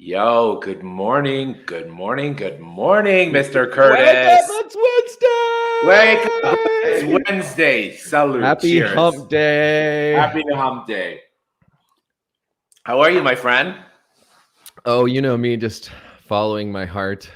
Yo, good morning, good morning, good morning, Mr. Wake up! Curtis. It's Wake up, it's Wednesday! Wednesday. Salute, Happy cheers. hump day. Happy hump day. How are you, my friend? Oh, you know me, just following my heart.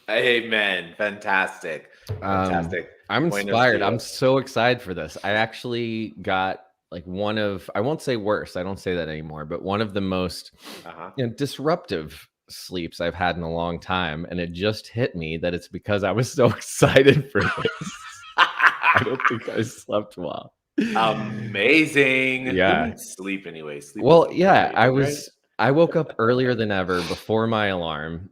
Amen. Fantastic. Fantastic. I'm Buenos inspired. I'm dias. so excited for this. I actually got like one of, I won't say worse, I don't say that anymore, but one of the most Uh-huh. disruptive sleeps I've had in a long time. And it just hit me that it's because I was so excited for this. I don't think I slept well. Amazing. Who Yeah. needs sleep anyway? Sleep is Well, yeah, overrated, right? I woke up earlier than ever before my alarm,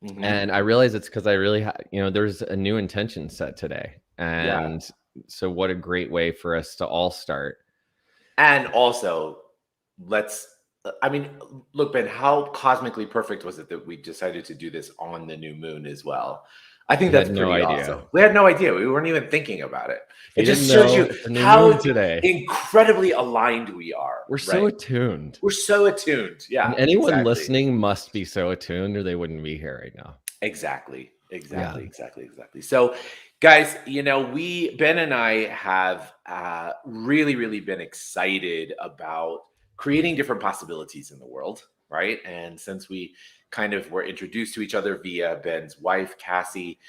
Mm-hmm. and I realized it's because I really there's a new intention set today. Yeah. And so what a great way for us to all start. And also, let's, I mean, look, Ben, how cosmically perfect was it that we decided to do this on the new moon as well? I think I that's had no pretty idea. awesome. We had no idea. We weren't even thinking about it. If It you didn't just shows know, you it's a new how moon today. incredibly aligned we are. We're so Right? attuned. We're so attuned. And Yeah, anyone exactly. listening must be so attuned or they wouldn't be here right now. Exactly. Yeah. Exactly. So, guys, Ben and I have really, really been excited about creating different possibilities in the world, right? And since we kind of were introduced to each other via Ben's wife, Cassie,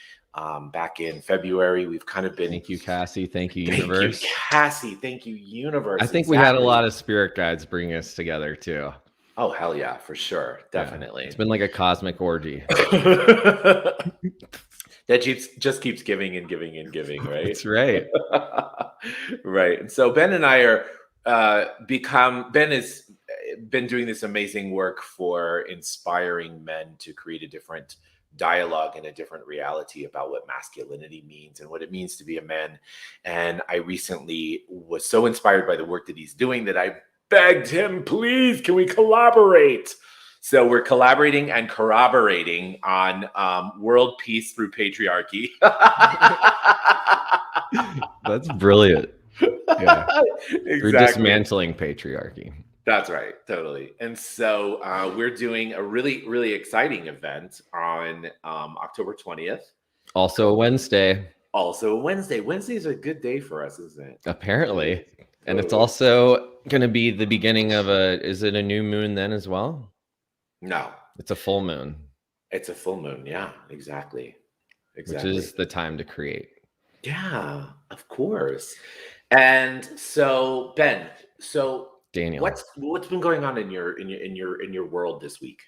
back in February, we've kind of been. Thank you, Cassie. Thank you, Thank you, universe. Cassie. Thank you, universe. I think we had a Exactly. lot of spirit guides bring us together too. Oh, hell yeah, for sure. Yeah. Definitely. It's been like a cosmic orgy. That just keeps giving and giving and giving, right? That's right. Right. And so Ben and I are Ben has been doing this amazing work for inspiring men to create a different dialogue and a different reality about what masculinity means and what it means to be a man. And I recently was so inspired by the work that he's doing that I begged him, please, can we collaborate? So we're collaborating and corroborating on world peace through patriarchy. That's brilliant. Yeah. Exactly. We're dismantling patriarchy. That's right, totally. And so we're doing a really, really exciting event on October 20th. Also a Wednesday. Also a Wednesday. Wednesday's a good day for us, isn't it? Apparently. And it's also going to be the beginning of is it a new moon then as well? No. It's a full moon. It's a full moon. Yeah, exactly. Which is the time to create. Yeah, of course. And so, Ben, Daniel, what's been going on in your world this week?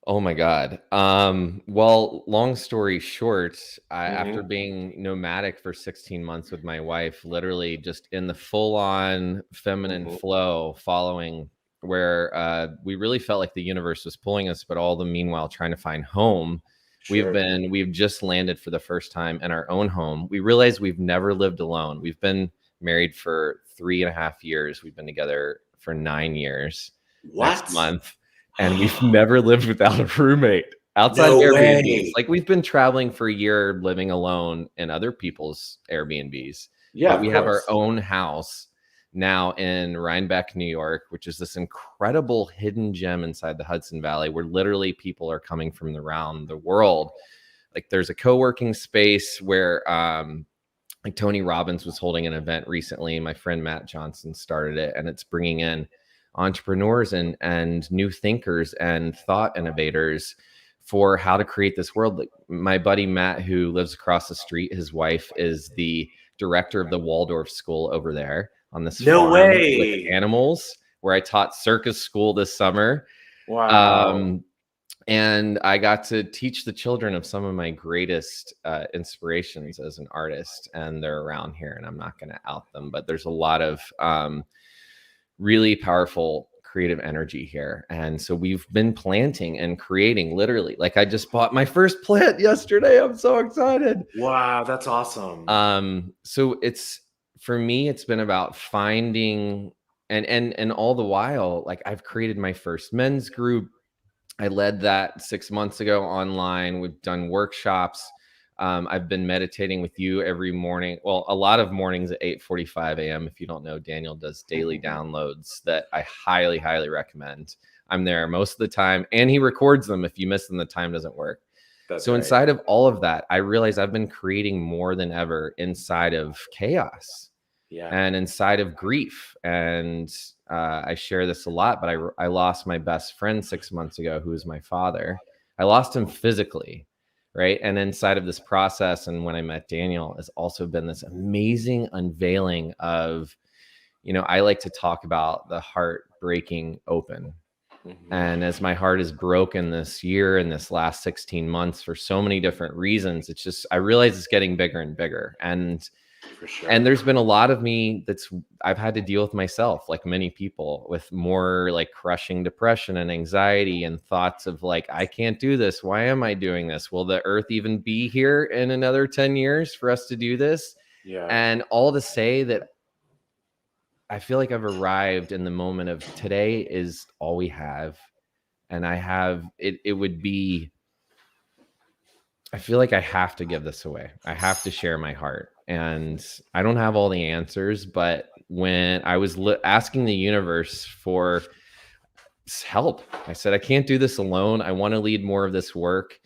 Oh my God. Well, long story short, after Mhm. being nomadic for 16 months with my wife, literally just in the full-on feminine Mhm. flow, following where we really felt like the universe was pulling us, but all the meanwhile trying to find home. Sure. We've just landed for the first time in our own home. We realized we've never lived alone. We've been married for 3.5 years. We've been together for 9 years next month. And we've never lived without a roommate outside of Airbnbs. Way. Like we've been traveling for a year, living alone in other people's Airbnbs. Yeah, but we have our own house now in Rhinebeck, New York, which is this incredible hidden gem inside the Hudson Valley where literally people are coming from around the world. Like there's a co-working space where like Tony Robbins was holding an event recently. My friend Matt Johnson started it, and it's bringing in entrepreneurs and new thinkers and thought innovators for how to create this world. Like my buddy Matt, who lives across the street, his wife is the director of the Waldorf school over there on this farm with animals, where I taught circus school this summer. Wow. And I got to teach the children of some of my greatest inspirations as an artist, and they're around here, and I'm not going to out them, but there's a lot of really powerful creative energy here. And so we've been planting and creating, literally. Like I just bought my first plant yesterday. I'm so excited. Wow, that's awesome. So for me, it's been about finding and all the while, like I've created my first men's group. I led that 6 months ago online. We've done workshops. I've been meditating with you every morning. Well, a lot of mornings at 8:45 a.m. If you don't know, Daniel does daily downloads that I highly, highly recommend. I'm there most of the time, and he records them. If you miss them, the time doesn't work. That's So right. inside of all of that, I realize I've been creating more than ever inside of chaos Yeah. and inside of grief. And I share this a lot, but I lost my best friend 6 months ago, who is my father. I lost him physically, right? And inside of this process, and when I met Daniel, has also been this amazing unveiling of, I like to talk about the heart breaking open. And as my heart is broken this year and this last 16 months for so many different reasons, it's just, I realize it's getting bigger and bigger. And For sure. and there's been a lot of me I've had to deal with myself, like many people, with more like crushing depression and anxiety and thoughts of like, I can't do this. Why am I doing this? Will the earth even be here in another 10 years for us to do this? Yeah. And all to say that I feel like I've arrived in the moment of today is all we have. And it would be, I feel like I have to give this away. I have to share my heart. And I don't have all the answers, but when I was asking the universe for help, I said, I can't do this alone. I want to lead more of this work.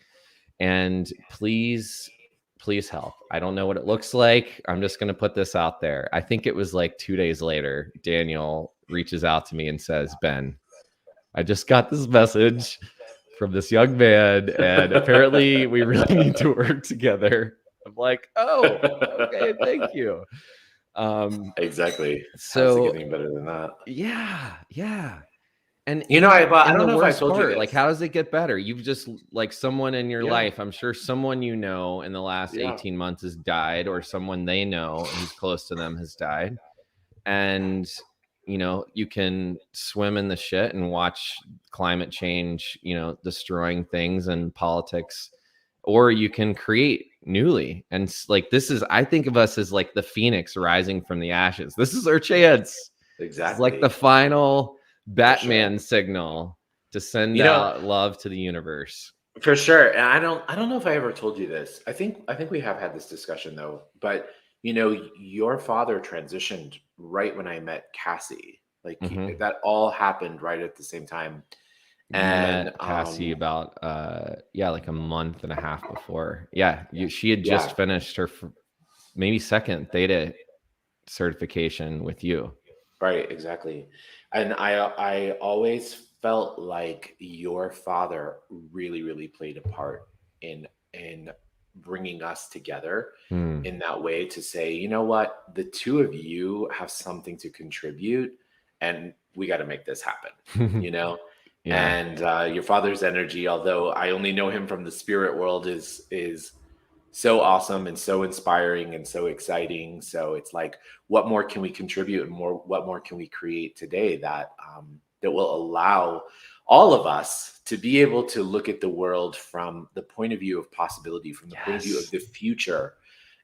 And please help. I don't know what it looks like. I'm just going to put this out there. I think it was like 2 days later, Daniel reaches out to me and says, Ben, I just got this message from this young man, and apparently we really need to work together. I'm like, oh, okay, thank you. Exactly. How's it So getting better than that? yeah. And I and don't the know if I worst told you part, like, this. how does it get better? You've just, like, someone in your Yeah. life, I'm sure someone in the last Yeah. 18 months has died, or someone they know who's close to them has died. And you can swim in the shit and watch climate change, destroying things and politics, or you can create newly. And like, I think of us as like the phoenix rising from the ashes. This is our chance. It's like Exactly. the final For sure. Batman signal to send out love to the universe. For sure. And I don't know if I ever told you this. I think we have had this discussion though. But your father transitioned right when I met Cassie. Like Mhm. that all happened right at the same time. You And met Cassie about like a month and a half before. Yeah, she had yeah, just finished her maybe second theta certification with you. right, exactly. And I always felt like your father really, really played a part in bringing us together Hmm. in that way to say, you know what, the two of you have something to contribute, and we got to make this happen, you know. Yeah. And your father's energy, although I only know him from the spirit world, is so awesome and so inspiring and so exciting. So it's like, what more can we contribute, and what more can we create today that will allow all of us to be able to look at the world from the point of view of possibility, from the point of view of Yes. the future,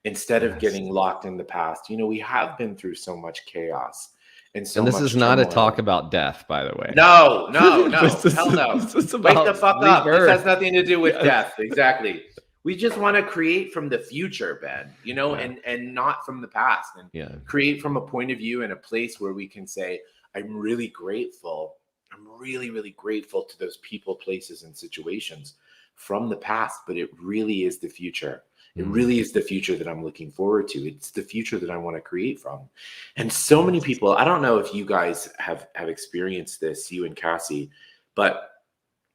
instead of Yes. getting locked in the past. We have been through so much chaos and so And this is much not a talk turmoil. about death, by the way. No, no, this, no. is, Hell no. this is Wake the about fuck up. This has rebirth. nothing to do with Yes. death. Exactly. We just want to create from the future, Ben, Yeah. and not from the past, and Yeah. create from a point of view and a place where we can say, I'm really grateful. I'm really, really grateful to those people, places, and situations from the past, but it really is the future. It really is the future that I'm looking forward to. It's the future that I want to create from. And so many people, I don't know if you guys have experienced this, you and Cassie, but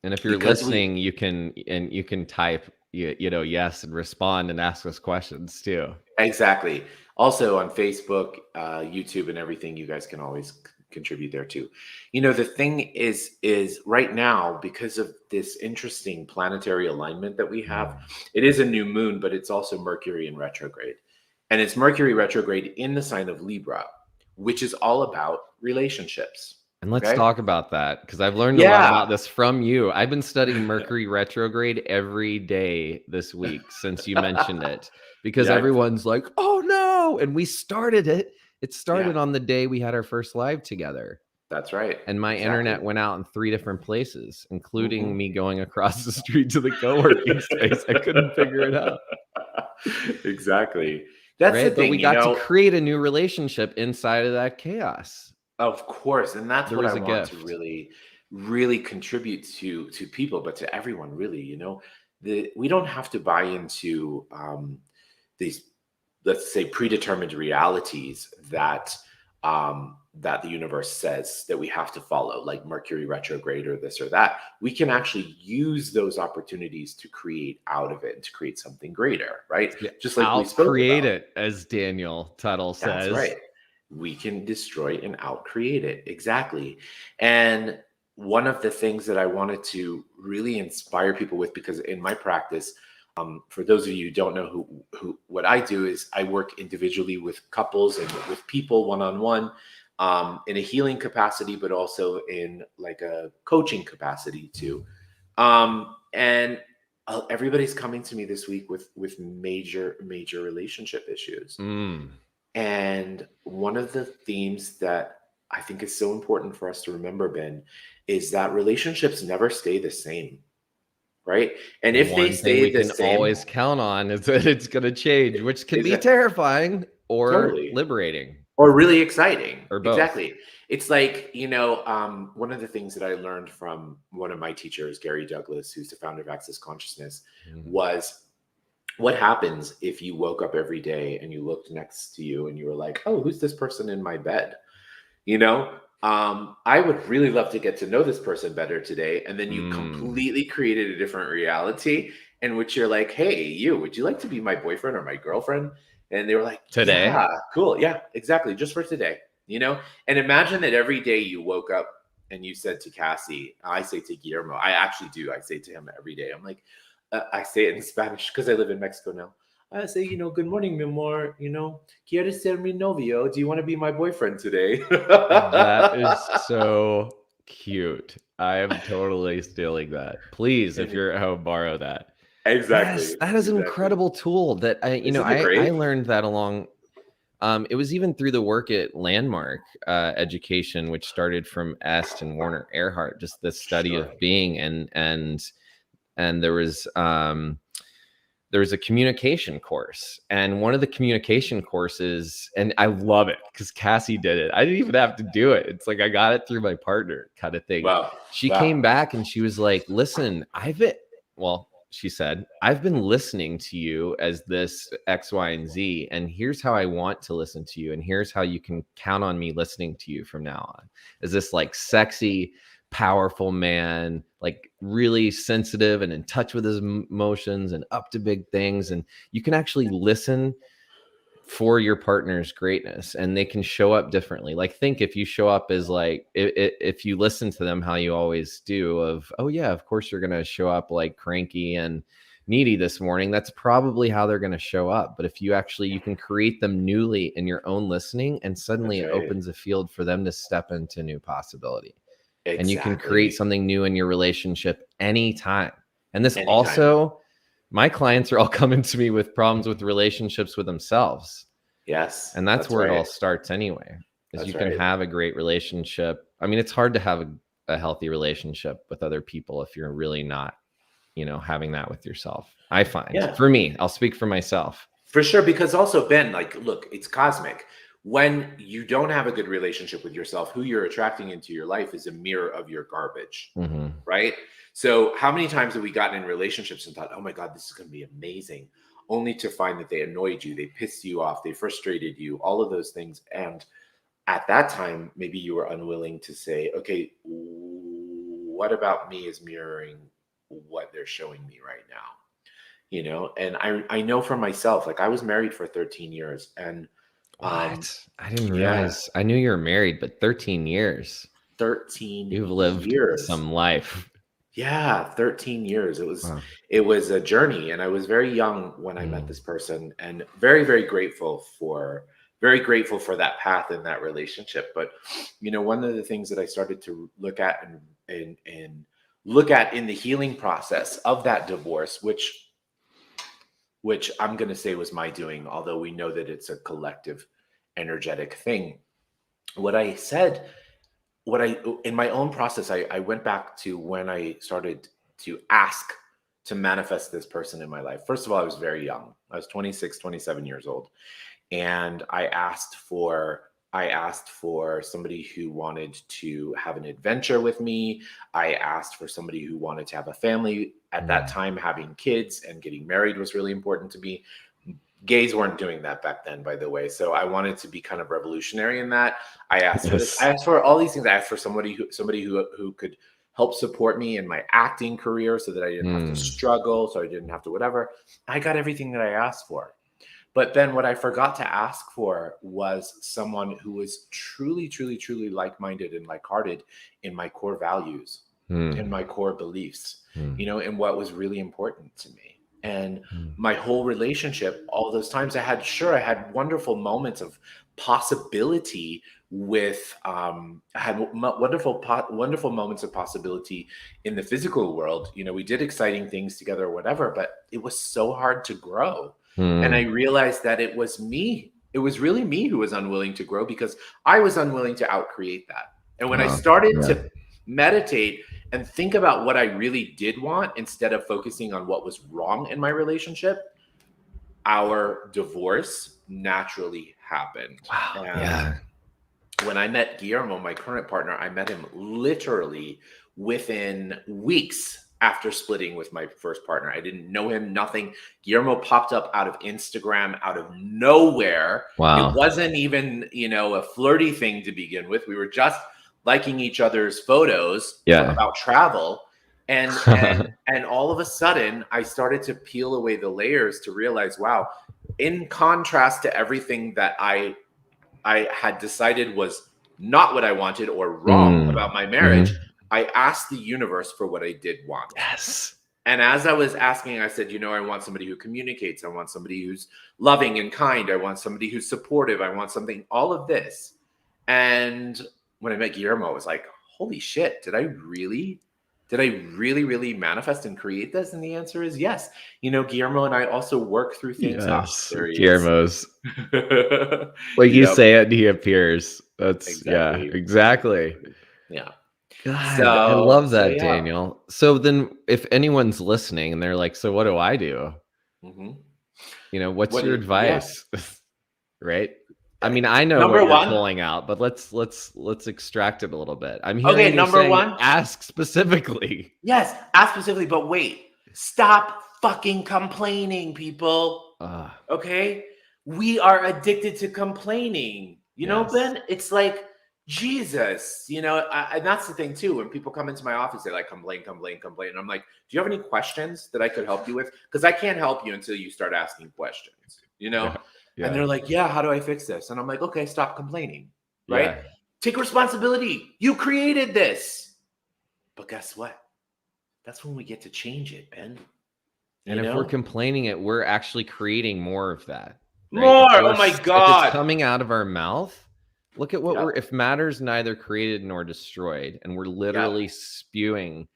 And if you're because we listening, you can type yes and respond and ask us questions too. exactly. Also on Facebook, YouTube, and everything, you guys can always contribute there too. The thing is right now, because of this interesting planetary alignment that we have, it is a new moon, but it's also Mercury in retrograde. And it's Mercury retrograde in the sign of Libra, which is all about relationships. And let's Okay. talk about that, because I've learned a lot Yeah. about this from you. I've been studying Mercury retrograde every day this week since you mentioned it, because Yeah. everyone's like, oh no. And we started it. It started Yeah. on the day we had our first live together. That's right. And my Exactly. internet went out in 3 different places, including Mhm. me going across the street to the co-working space. I couldn't figure it out. Exactly. That's the Right. But we thing, got to create a new relationship inside of that chaos. of course. And that's There what I was a want to gift. really really contribute to people, but to everyone, really. We don't have to buy into these, let's say, predetermined realities that the universe says that we have to follow, like Mercury retrograde or this or that. We can actually use those opportunities to create out of it and to create something greater, right? Yeah, Just like we I'll spoke create about. it, as Daniel Tuttle That's says. right. We can destroy and outcreate it. Exactly. And one of the things that I wanted to really inspire people with, because in my practice, for those of you who don't know what I do, is I work individually with couples and with people one on one, in a healing capacity, but also in like a coaching capacity too. And everybody's coming to me this week with major relationship issues. Mm, And one of the themes that I think is so important for us to remember, Ben, is that relationships never stay the same, right? And if they one thing we stay the can same, always count on is that it's going to change, which can is be that terrifying or totally, liberating, or really exciting. or both. Exactly. It's like, one of the things that I learned from one of my teachers, Gary Douglas, who's the founder of Access Consciousness, Mm. was, what happens if you woke up every day and you looked next to you and you were like, oh, who's this person in my bed? you know I would really love to get to know this person better today. And then you Mm. completely created a different reality in which you're like, hey, would you like to be my boyfriend or my girlfriend? And they were like, Today? yeah, cool, yeah, exactly, just for today. And imagine that every day you woke up and you said to Cassie, I say to Guillermo, I actually do, I say to him every day, I'm like, I say it in Spanish because I live in Mexico now. I say, good morning, mi amor. ¿Quieres ser mi novio? Do you want to be my boyfriend today? That is so cute. I am totally stealing that. Please, if And you're at home, borrow that. Yes, exactly, that is an exactly. incredible tool that Isn't that I great? learned that along. It was even through the work at Landmark Education, which started from Est and Warner Earhart, just the study Sure. of being, and there was a communication course, and one of the communication courses, and I love it because Cassie did it. I didn't even have to do it. It's like I got it through my partner, kind of thing. Wow. She Wow. came back and she was like, listen, she said, I've been listening to you as this X, Y, and Z, and here's how I want to listen to you, and here's how you can count on me listening to you from now on. Is this like sexy, powerful man, like really sensitive and in touch with his emotions and up to big things. And you can actually listen for your partner's greatness, and they can show up differently. Like, think if you show up as like, if you listen to them how you always do, of, oh yeah, of course you're going to show up like cranky and needy this morning, that's probably how they're going to show up. But if you can create them newly in your own listening, and suddenly That's it right. opens a field for them to step into new possibility, and you can create Exactly. something new in your relationship anytime. And this Anytime. also, my clients are all coming to me with problems with relationships with themselves. Yes, And that's that's where it all right. starts anyway, is you That's can right. have a great relationship. I mean, it's hard to have a healthy relationship with other people if you're really not, having that with yourself. I find, Yeah. for me, I'll speak for myself. For sure, because also, Ben, like, look, it's cosmic. When you don't have a good relationship with yourself, who you're attracting into your life is a mirror of your garbage, Mm-hmm. right? So, how many times have we gotten in relationships and thought, oh my God, this is going to be amazing, only to find that they annoyed you, they pissed you off, they frustrated you, all of those things. And at that time, maybe you were unwilling to say, okay, what about me is mirroring what they're showing me right now? And I know for myself, like, I was married for 13 years, and um What? I didn't yeah, realize. I knew you were married, but 13 years. 13 You've lived years. some life. Yeah, 13 years. it was Wow. it was a journey, and I was very young when I met Mm. this person, and very grateful for that path in that relationship. But one of the things that I started to look at and look at in the healing process of that divorce, which I'm going to say was my doing, although we know that it's a collective energetic thing. What I said, in my own process, I went back to when I started to ask to manifest this person in my life. First of all, I was very young. I was 26, 27 years old. And I asked for I asked for somebody who wanted to have an adventure with me. I asked for somebody who wanted to have a family. At that Mm. time, having kids and getting married was really important to me. Gays weren't doing that back then, by the way. So I wanted to be kind of revolutionary in that. I asked for this. I Yes. asked for all these things. I asked for somebody who could help support me in my acting career so that I didn't have to Mm. struggle, so I didn't have to whatever. I got everything that I asked for. But then what I forgot to ask for was someone who was truly, truly, truly like-minded and like-hearted in my core values, in Mm. my core beliefs, Mm. and what was really important to me. And Mm. my whole relationship, all those times I had wonderful moments of possibility with, I had wonderful moments of possibility in the physical world. We did exciting things together or whatever, but it was so hard to grow. And I Mm. realized that it was me. It was really me who was unwilling to grow because I was unwilling to outcreate that. And when I Wow. started Yeah. to meditate and think about what I really did want instead of focusing on what was wrong in my relationship, our divorce naturally happened. Wow. And Yeah. when I met Guillermo, my current partner, I met him literally within weeks after splitting with my first partner. I didn't know him, nothing. Guillermo popped up out of Instagram, out of nowhere. It Wow. wasn't even, a flirty thing to begin with. We were just liking each other's photos Yeah. about travel. And all of a sudden, I started to peel away the layers to realize, wow, in contrast to everything that I had decided was not what I wanted or wrong Mm. about my marriage, Mhm. I asked the universe for what I did want. Yes. And as I was asking, I said, I want somebody who communicates. I want somebody who's loving and kind. I want somebody who's supportive. I want something, all of this. And when I met Guillermo, I was like, holy shit, did I really, really manifest and create this? And the answer is yes. Guillermo and I also work through things. Yes. There he is. Guillermo's. Like you Yep. say it and he appears. That's yeah, Exactly. exactly. Exactly. Yeah. God, I So love so that, yeah. Daniel. So then if anyone's listening and they're like, so what do I do? Mhm. What's What do your yeah. advice? Right? I mean, I know what Number you're 1. pulling out, but let's extract it a little bit. I'm Okay, hearing you number saying 1. ask specifically. Yes, ask specifically, but wait. Stop fucking complaining, people. Ah, Okay? We are addicted to complaining. yes. Ben, it's like Jesus, and that's the thing too. When people come into my office, they like complain, complain, complain. And I'm like, do you have any questions that I could help you with? Because I can't help you until you start asking questions. Yeah. And Yeah. they're like, yeah, how do I fix this? And I'm like, okay, stop complaining, right? Yeah. Take responsibility. You created this. But guess what? That's when we get to change it, Ben. And You if we're know? complaining it, we're actually creating more of that, right? More. Oh my If it's God. coming out of our mouth, look at what Yep. if matter's neither created nor destroyed, and we're Yep. literally spewing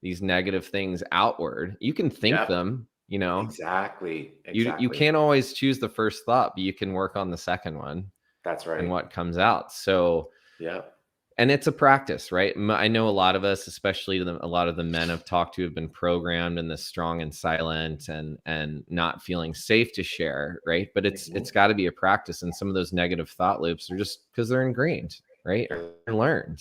these negative things outward. You can think Yep. them. Exactly. You Exactly. can't always choose the first thought, but you can work on the second one That's and right. what comes out. So Yep. and it's a practice, right? I know a lot of us, especially a lot of the men I've talked to, have been programmed in this strong and silent and not feeling safe to share, right? But it's Mhm. got to be a practice, and some of those negative thought loops are just because they're ingrained, right? Or learned.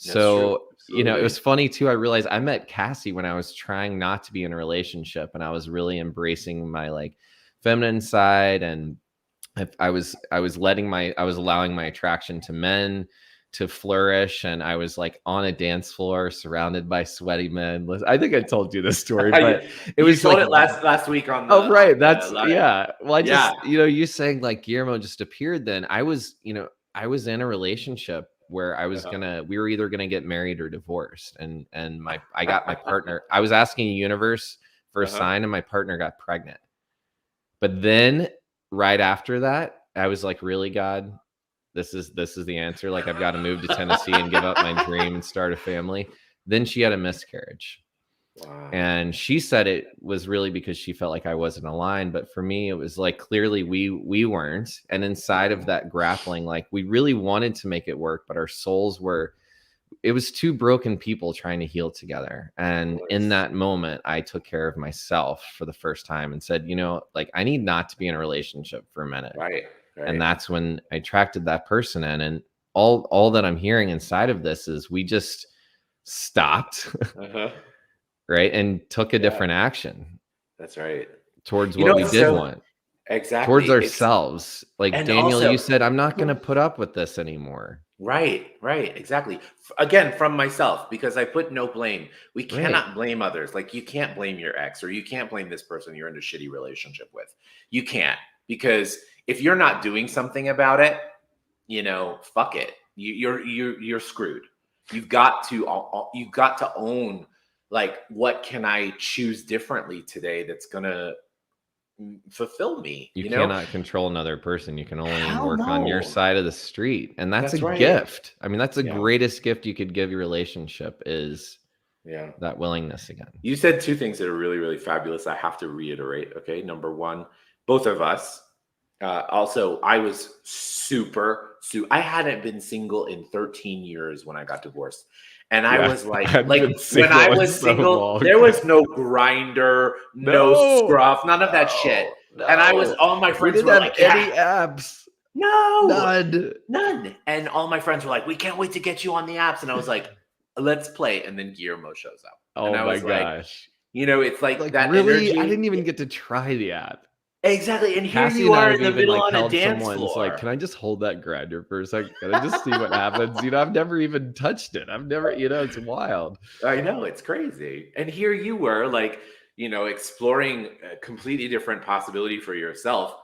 That's true. So it was Absolutely. funny too. I realized I met Cassie when I was trying not to be in a relationship, and I was really embracing my like feminine side, and I was allowing my attraction to men to flourish, and I was like on a dance floor surrounded by sweaty men. I think I told you this story, but it You was told like, it last week on oh right, the that's live. yeah. Well, I Yeah. just you saying like Guillermo just appeared. Then I was in a relationship where we were either gonna get married or divorced, and I got my partner. I was asking the universe for a Uh-huh. sign, and my partner got pregnant. But then right after that, I was like, really, God, this is the answer. Like I've got to move to Tennessee and give up my dream and start a family. Then she had a miscarriage. Wow. And she said it was really because she felt like I wasn't aligned. But for me, it was like clearly we weren't. And inside of Mhm. that grappling, like we really wanted to make it work, but our souls were it was two broken people trying to heal together. Of And in course. that moment, I took care of myself for the first time and said, like, I need not to be in a relationship for a minute. Right. And Right. that's when I attracted that person in. And all that I'm hearing inside of this is we just stopped, Uh-huh. right, and took a Yeah, different action that's right. towards You what know, we it's did so want, towards exactly. It's ourselves. Like and Daniel, you also said, I'm not going Mhm. to put up with this anymore. Right, right, exactly. Again, from myself, because I put no blame. We Right. cannot blame others. Like you can't blame your ex or you can't blame this person you're in a shitty relationship with. You can't because if you're not doing something about it, fuck it. You're screwed. You've got to own like what can I choose differently today that's gonna fulfill me. You cannot control another person. You can only Hell work on your no. side of the street. And that's a That's right. gift. I mean, that's the Yeah, greatest gift you could give your relationship is yeah. that willingness again. You said two things that are really, really fabulous. I have to reiterate. Okay. Number one, both of us. Also, I was I hadn't been single in 13 years when I got divorced. And I Yeah. was like, I've been when I single in was so single, long. there was no grinder, no No, scruff, none of that shit. no, And no. all my We friends didn't were have like, yeah, any apps. no, None. none. And all my friends were like, we can't wait to get you on the apps. And I was like, let's play. And then Guillermo shows up. And Oh I my was like, gosh. it's like Like, that really? I didn't energy. even get to try the app. Exactly. And here Cassie you and I are have in the even middle like on a held dance someone's like, floor. can I just hold that grinder for a second? Can I just see what happens? I've never even touched it. I've never, it's wild. I know it's crazy. And here you were exploring a completely different possibility for yourself.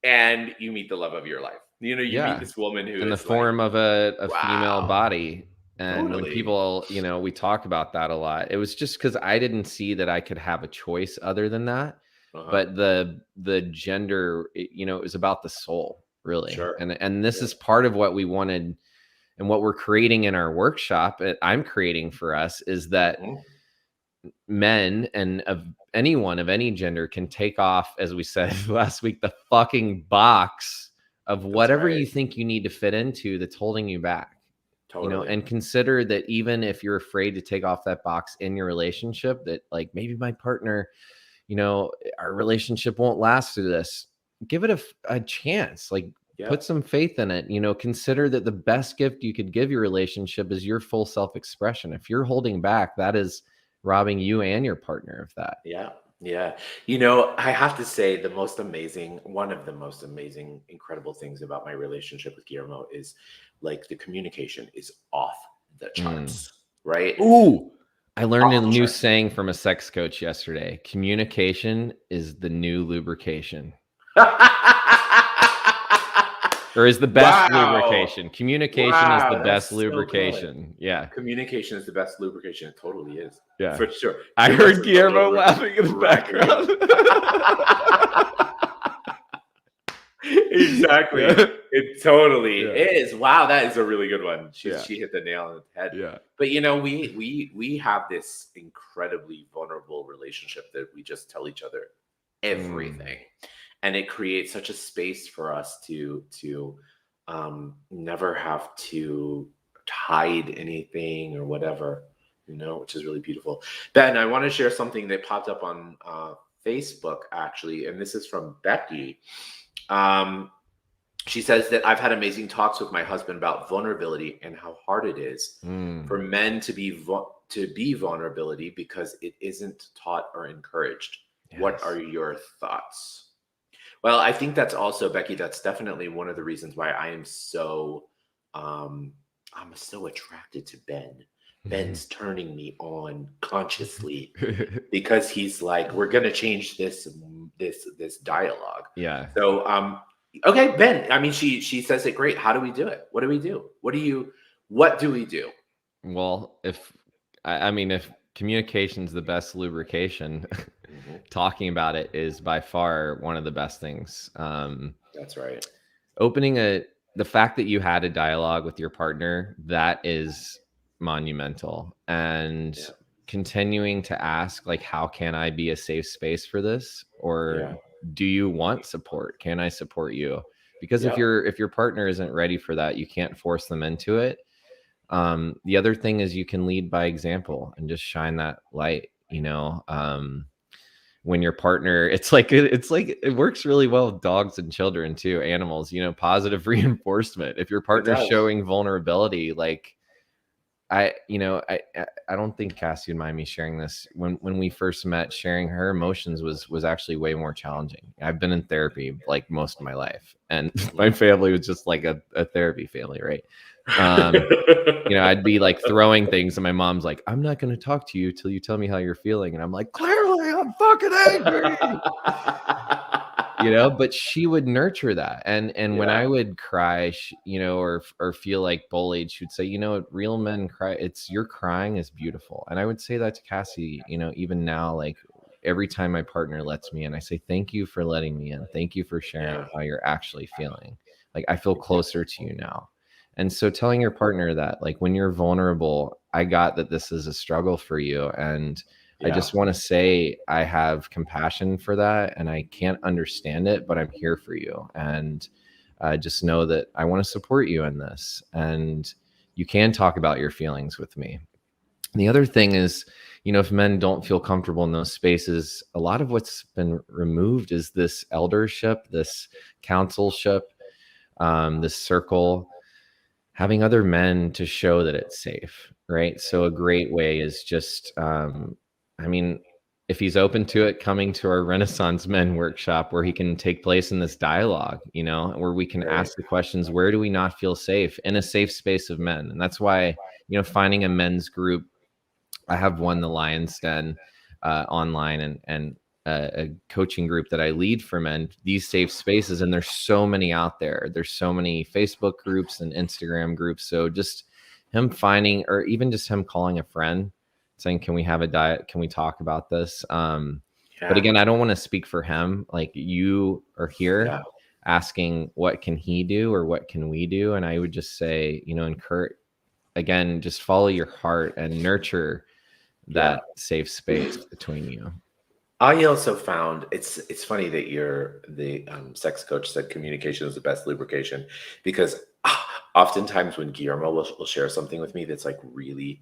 And you meet the love of your life. You meet Yeah. this woman who In the is like, form of a female wow, body. And when totally. people, we talk about that a lot. It was just because I didn't see that I could have a choice other than that. Uh-huh. But the gender, it was about the soul, really. Sure. And this Yeah. is part of what we wanted and what we're creating in our workshop. I'm creating for us is that Mhm. men and of anyone of any gender can take off, as we said last week, the fucking box of That's whatever right. you think you need to fit into that's holding you back. Totally. And consider that even if you're afraid to take off that box in your relationship, that like maybe my partner, our relationship won't last through this. Give it a chance. Like Yeah. put some faith in it. Consider that the best gift you could give your relationship is your full self-expression. If you're holding back, that is robbing you and your partner of that. Yeah. Yeah. I have to say one of the most amazing, incredible things about my relationship with Guillermo is like the communication is off the Mm. charts, right? Ooh, I learned a Off the new charts. saying from a sex coach yesterday. Communication is the new lubrication. Or is the best Wow. lubrication. Communication is the Wow. best That's so good. lubrication. Yeah. Communication is the best lubrication. It totally is. Yeah. For sure. I You must heard have felt Guillermo over laughing in the cracking me up. background. Exactly. Yeah. It totally Yeah. is. Wow, that is a really good one. Yeah. She hit the nail on the head. Yeah. But we have this incredibly vulnerable relationship that we just tell each other everything. And it creates such a space for us to never have to hide anything or whatever, which is really beautiful. Ben, I want to share something that popped up on Facebook actually, and this is from Becky. She says that I've had amazing talks with my husband about vulnerability and how hard it is for men to be vulnerability because it isn't taught or encouraged. Yes. What are your thoughts? Well, I think that's also, Becky, that's definitely one of the reasons why I am I'm so attracted to Ben. Ben's turning me on consciously because he's like, we're gonna change this dialogue. Yeah. So okay, Ben. I mean, she says it great. How do we do it? What do we do? What do we do? Well, if communication's the best lubrication, Mm-hmm. talking about it is by far one of the best things. That's right. The fact that you had a dialogue with your partner, that is monumental. And continuing to ask, like, how can I be a safe space for this? Or do you want support? Can I support you? Because if your partner isn't ready for that, you can't force them into it. The other thing is you can lead by example and just shine that light. when your partner, it's like it works really well with dogs and children too, animals, positive reinforcement. If your It partner's does. showing vulnerability, like I don't think Cassie would mind me sharing this. When we first met, sharing her emotions was actually way more challenging. I've been in therapy like most of my life, and my family was just like a therapy family, right? I'd be like throwing things, and my mom's like, "I'm not going to talk to you till you tell me how you're feeling," and I'm like, "Clearly, I'm fucking angry." But she would nurture that. And when I Yeah, would cry, or feel like bullied, she would say, real men cry. It's Your crying is beautiful. And I would say that to Cassie, even now, like every time my partner lets me in, I say, thank you for letting me in. Thank you for sharing yeah, how you're actually feeling. Like, I feel closer to you now. And so telling your partner that, like, when you're vulnerable, I got that this is a struggle for you. And I yeah, just want to say I have compassion for that, and I can't understand it, but I'm here for you. And just know that I want to support you in this. And you can talk about your feelings with me. And the other thing is, if men don't feel comfortable in those spaces, a lot of what's been removed is this eldership, this counselship, this circle, having other men to show that it's safe, right? So a great way is just, I mean, if he's open to it, coming to our Renaissance Men workshop where he can take place in this dialogue, where we can right. ask the questions, where do we not feel safe in a safe space of men? And that's why, finding a men's group. I have one, the Lion's Den, online, and a coaching group that I lead for men, these safe spaces. And there's so many out there. There's so many Facebook groups and Instagram groups. So just him finding, or even just him calling a friend saying, can we have a diet? Can we talk about this? But Yeah, again, I don't want to speak for him. Like, you are here yeah, asking, what can he do or what can we do? And I would just say, encourage, again, just follow your heart and nurture yeah. that safe space between you. I also found it's funny that the sex coach said communication is the best lubrication, because oftentimes when Guillermo will share something with me that's like really,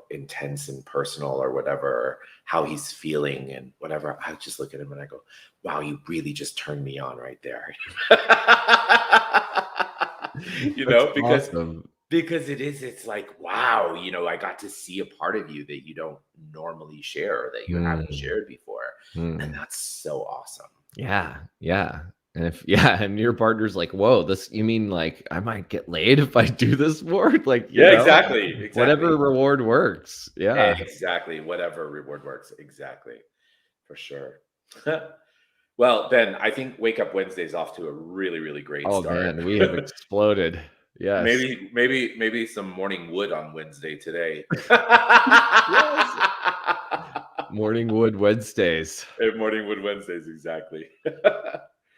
intense and personal or whatever, or how he's feeling and whatever, I just look at him and I go, wow, you really just turned me on right there. That's Because awesome. it's like, wow, I got to see a part of you that you don't normally share, or that you haven't Mm, shared before. And mm. that's so awesome. Yeah, yeah. And and your partner's like, whoa, this, you mean like I might get laid if I do this more? Like, Yeah, exactly. whatever Exactly. reward works. Yeah. Exactly. Whatever reward works. Exactly. For sure. Well, Ben, I think Wake Up Wednesday is off to a really, really great Oh start. man, we have exploded. Yes. Maybe some morning wood on Wednesday today. Yes. Morning Wood Wednesdays. Morning wood Wednesdays, exactly.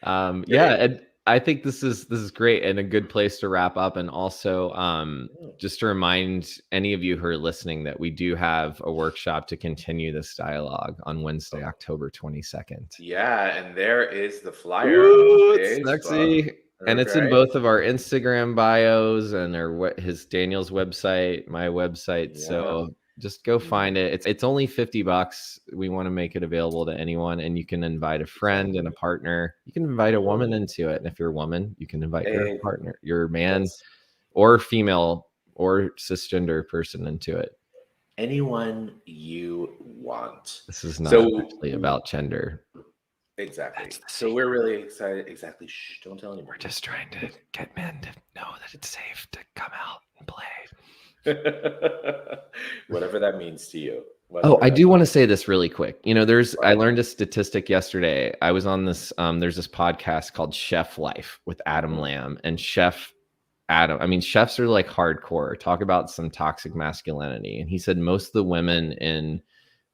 Yeah, Great. and I think this is great and a good place to wrap up. And also, Mm. just to remind any of you who are listening that we do have a workshop to continue this dialogue on Wednesday, October 22nd. Yeah, and there is the flyer on Ooh, it's Facebook. sexy. And it's in Okay. both of our Instagram bios and his Daniel's website, my website. Yeah. So just go Mm, find it. It's only $50. We want to make it available to anyone, and you can invite a friend and exactly. a partner. You can invite a woman Totally. into it. And if you're a woman, you can invite your Eh, partner, your man that's or female or cisgender person into it. anyone you want. This is not So actually about gender. exactly. That's the So we're secret. really excited. Exactly. Shh, don't tell We're anybody. just trying to get men to know that it's safe to come out and play. Whatever that means to you. Oh, Whatever I that do want to means. say this really quick. I Right. learned a statistic yesterday. I was on this, there's this podcast called Chef Life with Adam Mm, Lamb, and Chef Adam. I mean, chefs are like hardcore. Talk about some toxic masculinity. And he said most of the women in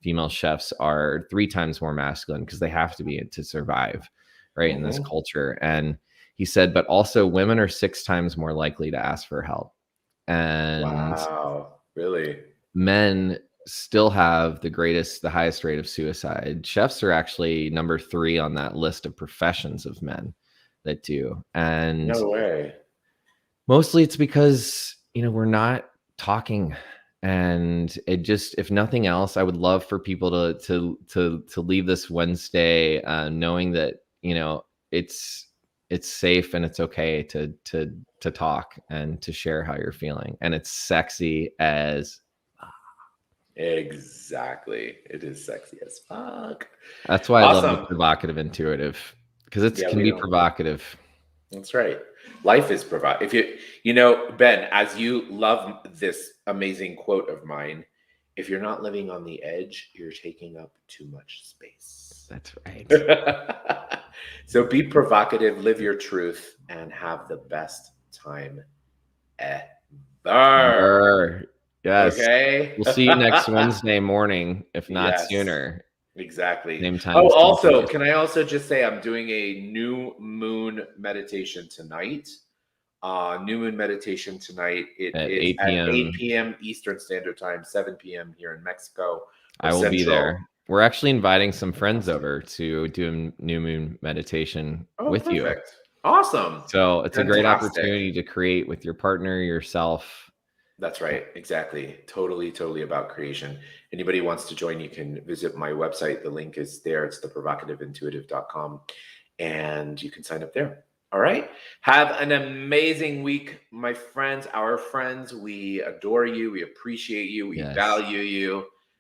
female chefs are 3 times more masculine because they have to be to survive, right, in this mhm. culture. And he said, but also women are 6 times more likely to ask for help. And Wow. Really? men still have the highest rate of suicide. Chefs are actually number 3 on that list of professions of men that do. And No way. mostly it's because, we're not talking And it just, if nothing else, I would love for people to leave this Wednesday knowing that, you know, it's safe and it's okay to talk and to share how you're feeling, and it's sexy as. Exactly. It is sexy as fuck. That's why I love the Awesome. provocative intuitive, because it Yeah, can we be don't. provocative. That's right. Life is provide. If you know, Ben, as you love this amazing quote of mine, if you're not living on the edge, you're taking up too much space. That's right. So be provocative, live your truth, and have the best time ever. Yes. Okay? We'll see you next Wednesday morning, if not Yes. sooner. Exactly. Same time, Oh, same also, place can I also just say I'm doing a new moon meditation tonight? New moon meditation tonight. It at is 8 at 8 p.m. p.m. Eastern Standard Time, 7 p.m. here in Mexico or I will be Central. there. We're actually inviting some friends Fantastic. over to do a new moon meditation Oh, with you. perfect. Awesome. So it's a great Fantastic. opportunity to create with your partner, yourself. That's right. Exactly. Totally, totally about creation. Anybody wants to join, you can visit my website. The link is there. It's theprovocativeIntuitive.com. And you can sign up there. All right. Have an amazing week, my friends, our friends. We adore you. We appreciate you. We Yes, value you.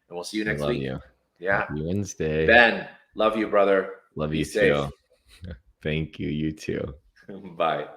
And we'll see you we next love week. you. Yeah. Happy Wednesday. Ben, love you, brother. Love Be you safe. too. Thank you. You too. Bye.